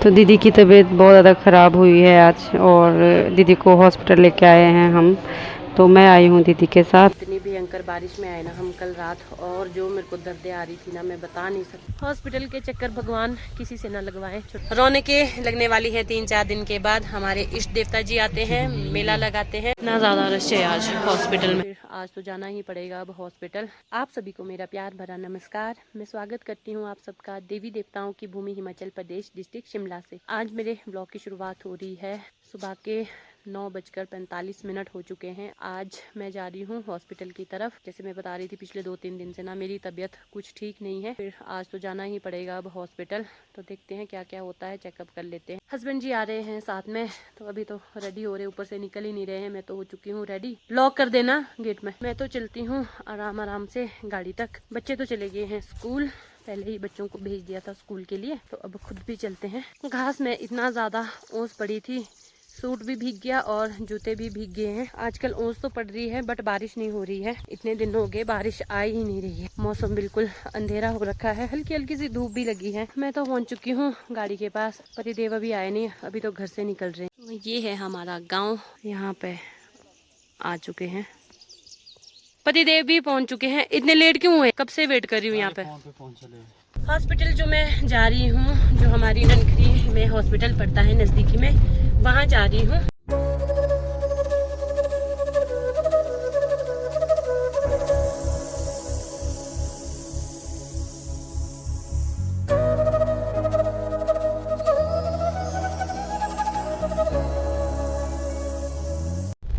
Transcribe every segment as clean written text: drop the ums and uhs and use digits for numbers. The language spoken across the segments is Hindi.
तो दीदी की तबीयत बहुत ज़्यादा ख़राब हुई है आज, और दीदी को हॉस्पिटल लेके आए हैं हम। तो मैं आई हूँ दीदी के साथ। इतनी भयंकर बारिश में आए ना हम कल रात, और जो मेरे को दर्दें आ रही थी ना, मैं बता नहीं सकती। हॉस्पिटल के चक्कर भगवान किसी से ना लगवाए। रोने के लगने वाली है 3-4 दिन के बाद। हमारे इष्ट देवता जी आते हैं, मेला लगाते हैं। इतना ज़्यादा रश है आज हॉस्पिटल में। आज तो जाना ही पड़ेगा अब हॉस्पिटल। आप सभी को मेरा प्यार भरा नमस्कार। मैं स्वागत करती हूँ आप सबका देवी देवताओं की भूमि हिमाचल प्रदेश डिस्ट्रिक्ट शिमला से। आज मेरे ब्लॉग की शुरुआत हो रही है सुबह के 9:45 हो चुके हैं। आज मैं जा रही हूँ हॉस्पिटल की तरफ। जैसे मैं बता रही थी, पिछले 2-3 दिन से ना मेरी तबीयत कुछ ठीक नहीं है। फिर आज तो जाना ही पड़ेगा अब हॉस्पिटल। तो देखते हैं क्या क्या होता है, चेकअप कर लेते हैं। हस्बैंड जी आ रहे हैं साथ में, तो अभी तो रेडी हो रहे, ऊपर से निकल ही नहीं रहे हैं। मैं तो हो चुकी हूँ रेडी। लॉक कर देना गेट में। मैं तो चलती हूँ आराम आराम से गाड़ी तक। बच्चे तो चले गए हैं स्कूल, पहले ही बच्चों को भेज दिया था स्कूल के लिए। तो अब खुद भी चलते हैं। घास में इतना ज्यादा ओस पड़ी थी, सूट भी भीग गया और जूते भी भीग गए हैं। आजकल ओस तो पड़ रही है बट बारिश नहीं हो रही है। इतने दिन हो गए बारिश आ ही नहीं रही है। मौसम बिल्कुल अंधेरा हो रखा है, हल्की हल्की सी धूप भी लगी है। मैं तो पहुंच चुकी हूँ गाड़ी के पास। पतिदेव अभी आए नहीं, अभी तो घर से निकल रहे हैं। ये है हमारा गाँव, यहाँ पे आ चुके हैं। पतिदेव भी पहुंच चुके हैं। इतने लेट क्यों हुए? कब से वेट कर रही हूँ यहाँ पे। हॉस्पिटल जो मैं जा रही हूँ, जो हमारी ननखरी में हॉस्पिटल पड़ता है नजदीकी में, वहाँ जा रही हूँ।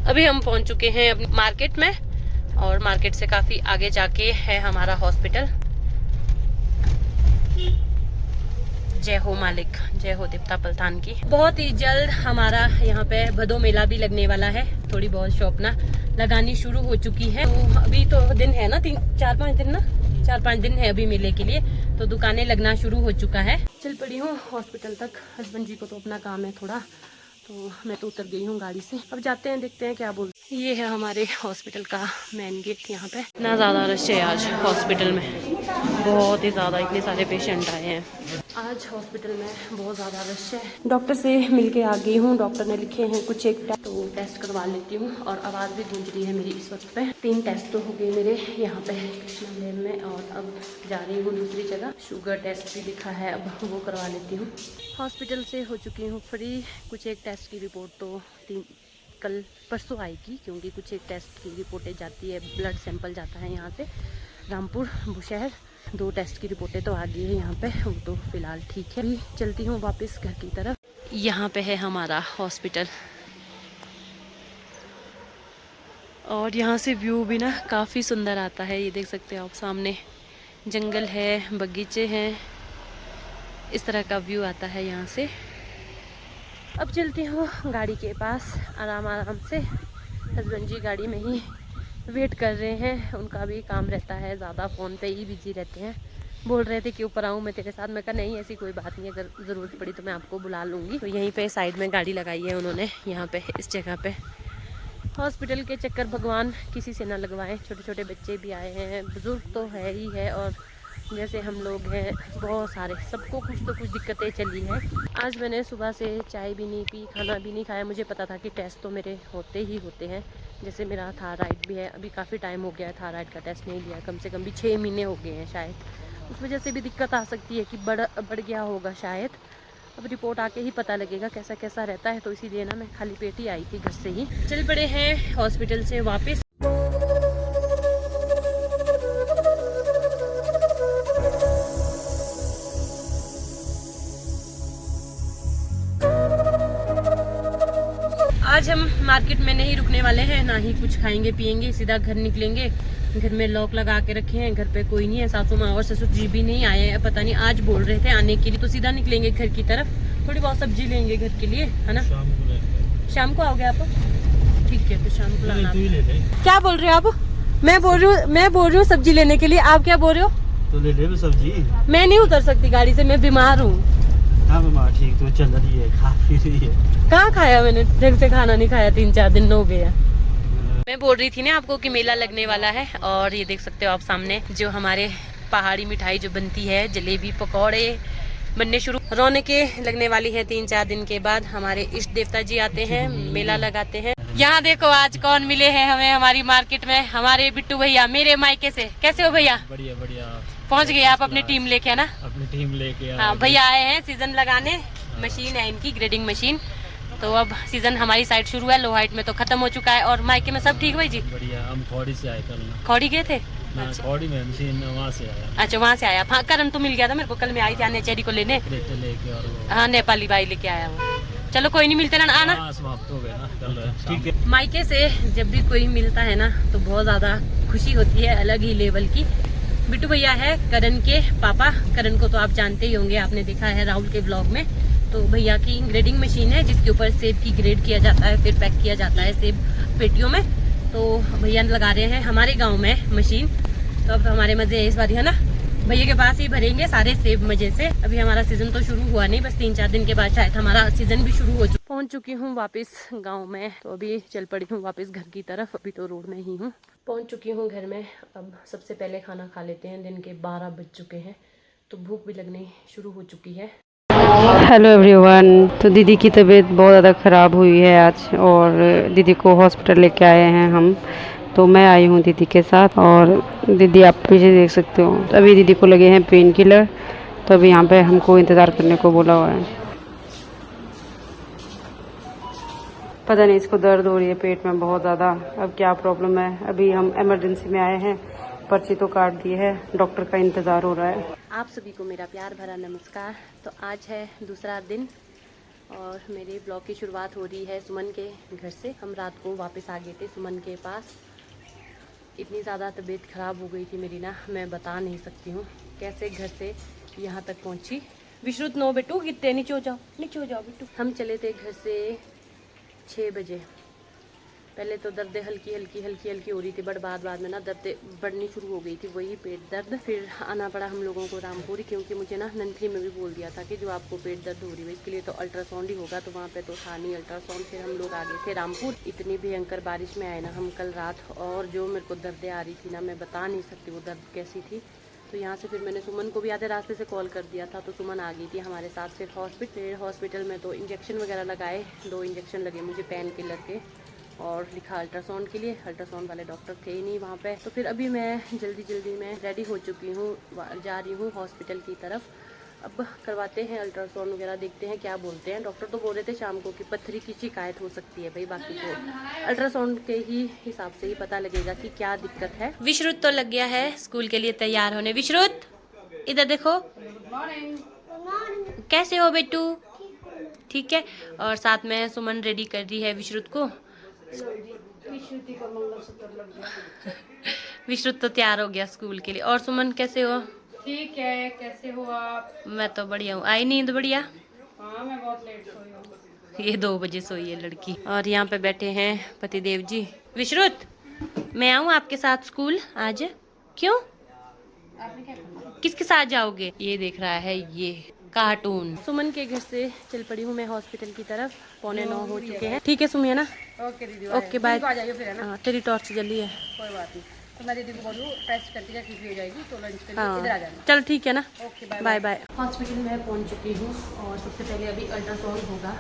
अभी हम पहुँच चुके हैं अपनी मार्केट में, और मार्केट से काफी आगे जाके है हमारा हॉस्पिटल। जय हो मालिक, जय हो देवता पलतान की। बहुत ही जल्द हमारा यहाँ पे भदो मेला भी लगने वाला है। थोड़ी बहुत शॉप ना लगानी शुरू हो चुकी है। तो अभी तो दिन है ना, 4-5 दिन ना, 4-5 दिन है अभी मेले के लिए। तो दुकानें लगना शुरू हो चुका है। चल पड़ी हूँ हॉस्पिटल तक। हस्बैंड जी को तो अपना काम है थोड़ा, तो मैं तो उतर गई हूँ गाड़ी से। अब जाते हैं, देखते हैं क्या बोल। ये है हमारे हॉस्पिटल का मेन गेट। यहाँ पे इतना ज़्यादा रश है आज हॉस्पिटल में, बहुत ही ज़्यादा। इतने सारे पेशेंट आए हैं आज हॉस्पिटल में, बहुत ज़्यादा रश है। डॉक्टर से मिलके आ गई हूँ। डॉक्टर ने लिखे हैं कुछ एक टेस्ट, तो टेस्ट करवा लेती हूँ। और आवाज़ भी गूंज रही है मेरी इस वक्त पे। 3 टेस्ट तो हो गए मेरे यहाँ पे कृष्णा लैब में, और अब जा रही हूँ दूसरी जगह। शुगर टेस्ट भी लिखा है, अब वो करवा लेती हूँ। हॉस्पिटल से हो चुकी हूँ फ्री। कुछ एक टेस्ट की रिपोर्ट तो कल परसों आएगी, क्योंकि कुछ एक टेस्ट की रिपोर्टें जाती है, ब्लड सैंपल जाता है यहाँ से रामपुर बुशहर। 2 टेस्ट की रिपोर्टें तो आ गई है यहाँ पे, वो तो फिलहाल ठीक है। अभी चलती हूँ वापस घर की तरफ। यहाँ पे है हमारा हॉस्पिटल, और यहाँ से व्यू भी ना काफ़ी सुंदर आता है। ये देख सकते हो आप, सामने जंगल है, बगीचे हैं, इस तरह का व्यू आता है यहाँ से। अब चलती हूँ गाड़ी के पास आराम आराम से। हस्बैंड जी गाड़ी में ही वेट कर रहे हैं, उनका भी काम रहता है, ज़्यादा फ़ोन पे ही बिजी रहते हैं। बोल रहे थे कि ऊपर आऊँ मैं तेरे साथ। मैं कहा नहीं, ऐसी कोई बात नहीं, अगर ज़रूरत पड़ी तो मैं आपको बुला लूँगी। तो यहीं पे साइड में गाड़ी लगाई है उन्होंने, यहाँ पे इस जगह पे। हॉस्पिटल के चक्कर भगवान किसी से ना लगवाएं। छोटे छोटे बच्चे भी आए हैं, बुज़ुर्ग तो है ही है, और जैसे हम लोग हैं बहुत सारे, सबको कुछ तो कुछ दिक्कतें चली हैं। आज मैंने सुबह से चाय भी नहीं पी, खाना भी नहीं खाया। मुझे पता था कि टेस्ट तो मेरे होते ही होते हैं। जैसे मेरा थायराइड भी है, अभी काफ़ी टाइम हो गया है थायराइड का टेस्ट नहीं लिया, कम से कम भी 6 महीने हो गए हैं शायद। उस वजह से भी दिक्कत आ सकती है कि बढ़ गया होगा शायद। अब रिपोर्ट आके ही पता लगेगा कैसा कैसा रहता है। तो इसीलिए ना मैं खाली पेट ही आई थी घर से ही। चल पड़े हैं हॉस्पिटल से वापस। आज हम मार्केट में नहीं रुकने वाले हैं, ना ही कुछ खाएंगे पिएंगे, सीधा घर निकलेंगे। घर में लॉक लगा के रखे हैं, घर पे कोई नहीं है। सासू माँ और ससुर जी भी नहीं आए हैं, पता नहीं आज बोल रहे थे आने के लिए। तो सीधा निकलेंगे घर की तरफ, थोड़ी बहुत सब्जी लेंगे घर के लिए, है ना। शाम को आओगे आप? ठीक है, तो शाम को लाना। क्या बोल रहे हो आप? मैं बोल रही हूँ सब्जी लेने के लिए। आप क्या बोल रहे हो? तो ले ले सब्जी। मैं नहीं उतर सकती गाड़ी से, मैं बीमार हूँ। हाँ बीमार, ठीक तो चल रही है, खा पी रही है। कहाँ खाया मैंने, ढंग से खाना नहीं खाया, 3-4 दिन हो गया। मैं बोल रही थी ना आपको कि मेला लगने वाला है, और ये देख सकते हो आप सामने जो हमारे पहाड़ी मिठाई जो बनती है, जलेबी, पकौड़े, बनने शुरू रौनके लगने वाली है। 3-4 दिन के बाद हमारे इष्ट देवता जी आते हैं, मेला लगाते हैं। यहाँ देखो आज कौन मिले हैं हमें हमारी मार्केट में, हमारे बिट्टू भैया मेरे मायके से। कैसे हो भैया? बढ़िया बढ़िया। पहुँच गए आप अपनी टीम लेके, है ना? अपनी टीम लेके हाँ भैया आए हैं सीजन लगाने। मशीन है इनकी, ग्रेडिंग मशीन। तो अब सीजन हमारी साइड शुरू है, लो हाइट में तो खत्म हो चुका है। और मायके में सब ठीक भाई जी? बढ़िया। हम खौड़ी से आए कल ना। खौड़ी गए थे? अच्छा। खौड़ी में मशीन वहाँ से आया। अच्छा वहाँ से आया। हाँ करण तो मिल गया था मेरे को, कल मैं आई थी आने चेरी को लेने। लेके और हाँ नेपाली भाई लेके आया हूँ। चलो कोई नहीं, मिलते ना आना। समाप्त हो गए ना कल। ठीक है। मायके से जब भी कोई मिलता है ना तो बहुत ज्यादा खुशी होती है, अलग ही लेवल की। बिट्टू भैया है करण के पापा। करण को तो आप जानते ही होंगे, आपने देखा है राहुल के ब्लॉग में। तो भैया की ग्रेडिंग मशीन है जिसके ऊपर सेब की ग्रेड किया जाता है, फिर पैक किया जाता है सेब पेटियों में। तो भैया लगा रहे हैं हमारे गांव में मशीन। तो अब हमारे मजे है इस बार, है ना? भैया के पास ही भरेंगे सारे सेब मजे से। अभी हमारा सीजन तो शुरू हुआ नहीं, बस 3-4 दिन के बाद शायद हमारा सीजन भी शुरू हो पहुंच चुकी हूँ वापस गांव में। तो अभी चल पड़ी हूँ वापस घर की तरफ। अभी तो रोड में ही हूँ, पहुंच चुकी हूँ घर में। अब सबसे पहले खाना खा लेते हैं। दिन के 12 बज चुके हैं तो भूख भी लगनी शुरू हो चुकी है। Hello everyone. तो दीदी की तबीयत बहुत ज़्यादा ख़राब हुई है आज, और दीदी को हॉस्पिटल लेके आए हैं हम। तो मैं आई हूँ दीदी के साथ, और दीदी आप पीछे देख सकते हो। तो अभी दीदी को लगे हैं पेन किलर, तो अभी यहाँ पे हमको इंतज़ार करने को बोला हुआ है। पता नहीं इसको दर्द हो रही है पेट में बहुत ज़्यादा, अब क्या प्रॉब्लम है। अभी हम इमरजेंसी में आए हैं, पर्ची तो काट दी है, डॉक्टर का इंतज़ार हो रहा है। आप सभी को मेरा प्यार भरा नमस्कार। तो आज है दूसरा दिन और मेरे ब्लॉग की शुरुआत हो रही है सुमन के घर से। हम रात को वापस आ गए थे सुमन के पास। इतनी ज़्यादा तबीयत ख़राब हो गई थी मेरी ना, मैं बता नहीं सकती हूँ कैसे घर से यहाँ तक पहुँची। विश्रुत नो बेटू, कितने नीचे हो जाओ, नीचे हो जाओ बेटू। हम चले थे घर से 6 बजे। पहले तो दर्द हल्की हल्की हो रही थी, बट बाद में ना दर्द बढ़नी शुरू हो गई थी, वही पेट दर्द। फिर आना पड़ा हम लोगों को रामपुर, क्योंकि मुझे ना नंथली में भी बोल दिया था कि जो आपको पेट दर्द हो रही है इसके लिए तो अल्ट्रासाउंड ही होगा। तो वहाँ पे तो था नहीं अल्ट्रासाउंड। फिर हम लोग आ गए थे रामपुर। इतनी भयंकर बारिश में आए ना हम कल रात, और जो मेरे को दर्दें आ रही थी ना, मैं बता नहीं सकती वो दर्द कैसी थी। तो यहाँ से फिर मैंने सुमन को भी आधे रास्ते से कॉल कर दिया था, तो सुमन आ गई थी हमारे साथ। फिर हॉस्पिटल में तो इंजेक्शन वगैरह लगाए, 2 इंजेक्शन लगे मुझे पेन किलर के, और लिखा अल्ट्रासाउंड के लिए। अल्ट्रासाउंड वाले डॉक्टर थे ही नहीं वहाँ पे। तो फिर अभी मैं जल्दी में रेडी हो चुकी हूँ, जा रही हूँ हॉस्पिटल की तरफ। अब करवाते हैं अल्ट्रासाउंड वगैरह, देखते हैं क्या बोलते हैं। डॉक्टर तो बोल रहे थे शाम को कि पत्थरी की शिकायत हो सकती है भाई, बाकी तो अल्ट्रासाउंड के ही हिसाब से ही पता लगेगा कि क्या दिक्कत है। विश्रुत तो लग गया है स्कूल के लिए तैयार होने। विश्रुत इधर देखो, कैसे हो बेटू? ठीक है। और साथ में सुमन रेडी कर रही है विश्रुत को। विश्रुत तो तैयार हो गया स्कूल के लिए। और सुमन कैसे हो? ठीक है, कैसे हो आप? मैं तो बढ़िया हूँ। आई नींद बढ़िया? हाँ मैं बहुत लेट सोई हूँ। ये 2 बजे सोई है लड़की। और यहाँ पे बैठे हैं पतिदेव जी। विश्रुत मैं आऊँ आपके साथ स्कूल आज? क्यों? आपने क्या खाना? किसके साथ जाओगे? ये देख रहा है ये कार्टून। सुमन के घर से चल पड़ी हूँ मैं हॉस्पिटल की तरफ। 8:45 हो चुके हैं। ठीक है सुमी, है ना? ओके दीदी, ओके बाय। आ जाइए फिर, है ना? हाँ तेरी टॉर्च जली है। कोई बात नहीं। तो मैं दीदी को बोलूँ टेस्ट करके जब फ्री हो जाएगी तो लंच के लिए हाँ इधर आ जाना। चल ठीक है ना, okay bye bye bye. Hospital में पहुंच चुकी हूँ, और सबसे पहले अभी अल्ट्रासाउंड होगा,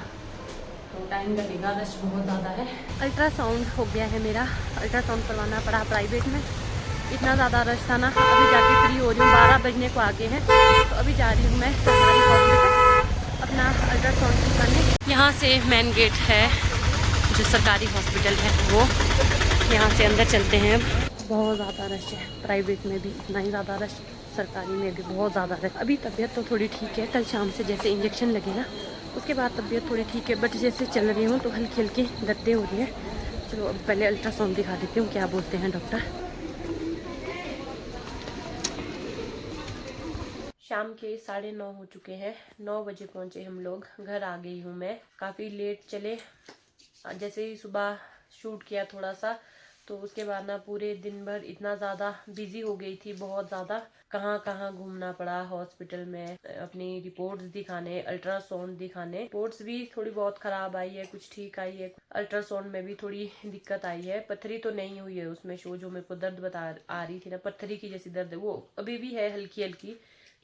तो टाइम लगेगा, रश बहुत ज़्यादा है। अल्ट्रासाउंड हो गया है मेरा। अल्ट्रासाउंड करवाना पड़ा प्राइवेट में, इतना ज़्यादा रश था ना। अभी जाके फ्री हो रही हूँ, 12 बजने को आगे हैं। तो अभी जा रही हूँ मैं सरकारी हॉस्पिटल अपना अल्ट्रासाउंड करवाने। यहाँ से मेन गेट है जो सरकारी हॉस्पिटल है, वो यहाँ से अंदर चलते हैं। बहुत ज़्यादा रश है, प्राइवेट में भी इतना ही ज़्यादा रश, सरकारी में भी बहुत ज़्यादा रश। अभी तबीयत तो थोड़ी ठीक है, कल शाम से जैसे इंजेक्शन लगे ना उसके बाद तबीयत थोड़ी ठीक है, बट जैसे चल रही हूँ तो हल्की हल्की दर्दें हो रही है। चलो अब पहले अल्ट्रासाउंड दिखा देती हूँ क्या बोलते हैं डॉक्टर। शाम के 9:30 हो चुके हैं, 9 बजे पहुँचे हम लोग। घर आ गई हूँ मैं, काफ़ी लेट चले। जैसे ही सुबह शूट किया थोड़ा सा, तो उसके बाद ना पूरे दिन भर इतना ज़्यादा बिजी हो गई थी, बहुत ज़्यादा। कहाँ कहाँ घूमना पड़ा हॉस्पिटल में, अपनी रिपोर्ट्स दिखाने, अल्ट्रासाउंड दिखाने। रिपोर्ट्स भी थोड़ी बहुत ख़राब आई है, कुछ ठीक आई है। अल्ट्रासाउंड में भी थोड़ी दिक्कत आई है। पत्थरी तो नहीं हुई है उसमें शो, जो मेरे को दर्द बता आ रही थी ना, पत्थरी की जैसी दर्द वो अभी भी है हल्की हल्की,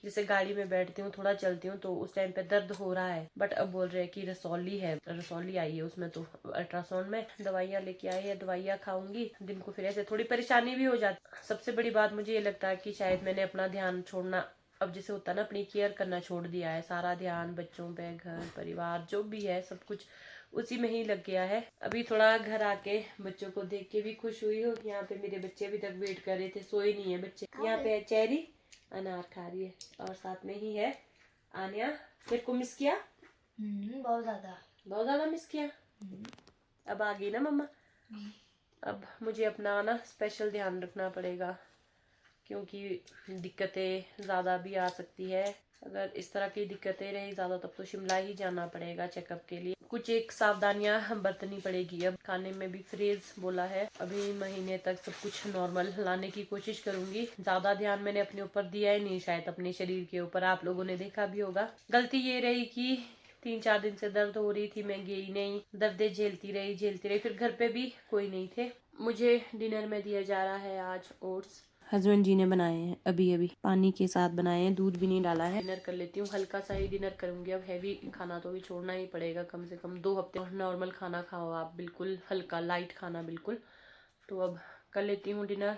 जैसे गाड़ी में बैठती हूँ, थोड़ा चलती हूँ तो उस टाइम पे दर्द हो रहा है, बट अब बोल रहे हैं कि रसौली है, रसौली आई है उसमें, तो अल्ट्रासाउंड में दवाइयाँ लेके आई है, दवाइयाँ खाऊंगी। दिन को फिर ऐसे थोड़ी परेशानी भी हो जाती। सबसे बड़ी बात मुझे ये लगता है कि शायद मैंने अपना ध्यान छोड़ना, अब जैसे होता है ना, अपनी केयर करना छोड़ दिया है। सारा ध्यान बच्चों पे, घर परिवार जो भी है सब कुछ उसी में ही लग गया है। अभी थोड़ा घर आके बच्चों को देख के भी खुश हुई हूँ। यहाँ पे मेरे बच्चे अभी तक वेट कर रहे थे, सोए नहीं है बच्चे। यहाँ पे है चेरी, अनार खा रही है, और साथ में ही है आन्या। मेरे को मिस किया बहुत ज़्यादा मिस किया। अब आ गई ना मम्मा। अब मुझे अपना ना स्पेशल ध्यान रखना पड़ेगा, क्योंकि दिक्कतें ज़्यादा भी आ सकती है। अगर इस तरह की दिक्कतें रही ज़्यादा तब तो शिमला ही जाना पड़ेगा चेकअप के लिए। कुछ एक सावधानियां बरतनी पड़ेगी। अब खाने में भी फ्रीज बोला है, अभी महीने तक सब कुछ नॉर्मल लाने की कोशिश करूंगी। ज़्यादा ध्यान मैंने अपने ऊपर दिया ही नहीं शायद, अपने शरीर के ऊपर। आप लोगों ने देखा भी होगा। गलती ये रही कि 3-4 दिन से दर्द हो रही थी, मैं गई नहीं, दर्दें झेलती रही। फिर घर पे भी कोई नहीं थे। मुझे डिनर में दिया जा रहा है आज ओट्स, हस्बैंड जी ने बनाए हैं, अभी पानी के साथ बनाए हैं, दूध भी नहीं डाला है। डिनर कर लेती हूँ, हल्का सा ही डिनर करूंगी। अब हैवी खाना तो भी छोड़ना ही पड़ेगा, कम से कम 2 हफ्ते नॉर्मल खाना खाओ आप, बिल्कुल हल्का लाइट खाना बिल्कुल। तो अब कर लेती हूँ डिनर।